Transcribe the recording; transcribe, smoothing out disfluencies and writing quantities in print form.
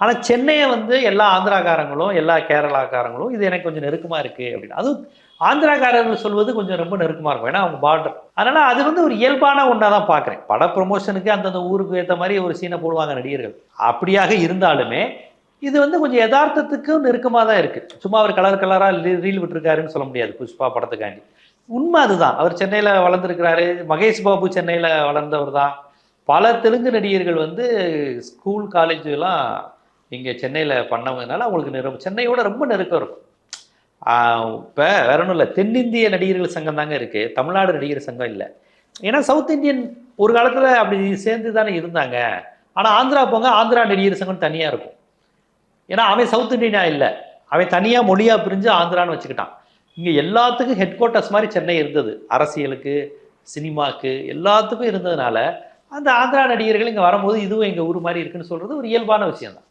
ஆனால் சென்னையை வந்து எல்லா ஆந்திராக்காரங்களும் எல்லா கேரளாக்காரங்களும் இது எனக்கு கொஞ்சம் நெருக்கமாக இருக்குது அப்படின்னு. அதுவும் ஆந்திராக்காரர்கள் சொல்வது கொஞ்சம் ரொம்ப நெருக்கமாக இருக்கும். ஏன்னா அவங்க பார்டர். அதனால் அது வந்து ஒரு இயல்பான ஒன்றா தான் பார்க்குறேன். பட ப்ரொமோஷனுக்கு அந்தந்த ஊருக்கு ஏற்ற மாதிரி ஒரு சீனை போடுவாங்க நடிகர்கள். அப்படியாக இருந்தாலுமே இது வந்து கொஞ்சம் யதார்த்தத்துக்கும் நெருக்கமாக தான் இருக்குது. சும்மா அவர் கலர் கலராக ரீல் விட்டுருக்காருன்னு சொல்ல முடியாது புஷ்பா படத்துக்காண்டி. உண்மை அதுதான். அவர் சென்னையில் வளர்ந்துருக்கிறாரு. மகேஷ் பாபு சென்னையில் வளர்ந்தவர் தான். பல தெலுங்கு நடிகர்கள் வந்து ஸ்கூல் காலேஜெலாம் இங்கே சென்னையில் பண்ணவங்கனால அவங்களுக்கு சென்னையோட ரொம்ப நெருக்கம் இருக்கும். இப்போ வேற ஒன்றும் இல்லை, தென்னிந்திய நடிகர்கள் சங்கம் தாங்க இருக்குது, தமிழ்நாடு நடிகர் சங்கம் இல்லை. ஏன்னா சவுத் இந்தியன் ஒரு காலத்தில் அப்படி சேர்ந்து தானே இருந்தாங்க. ஆனால் ஆந்திரா போங்க, ஆந்திரா நடிகர் சங்கம் தனியாக இருக்கும். ஏன்னா அவன் சவுத் இந்தியனா இல்லை, அவன் தனியாக மொழியாக பிரிஞ்சு ஆந்திரான்னு வச்சுக்கிட்டான். இங்கே எல்லாத்துக்கும் ஹெட் குவார்ட்டர்ஸ் மாதிரி சென்னை இருந்தது. அரசியலுக்கு, சினிமாவுக்கு எல்லாத்துக்கும் இருந்ததுனால அந்த ஆந்திரா நடிகர்கள் இங்கே வரும்போது இதுவும் எங்கள் ஊர் மாதிரி இருக்குன்னு சொல்கிறது ஒரு இயல்பான விஷயம் தான்.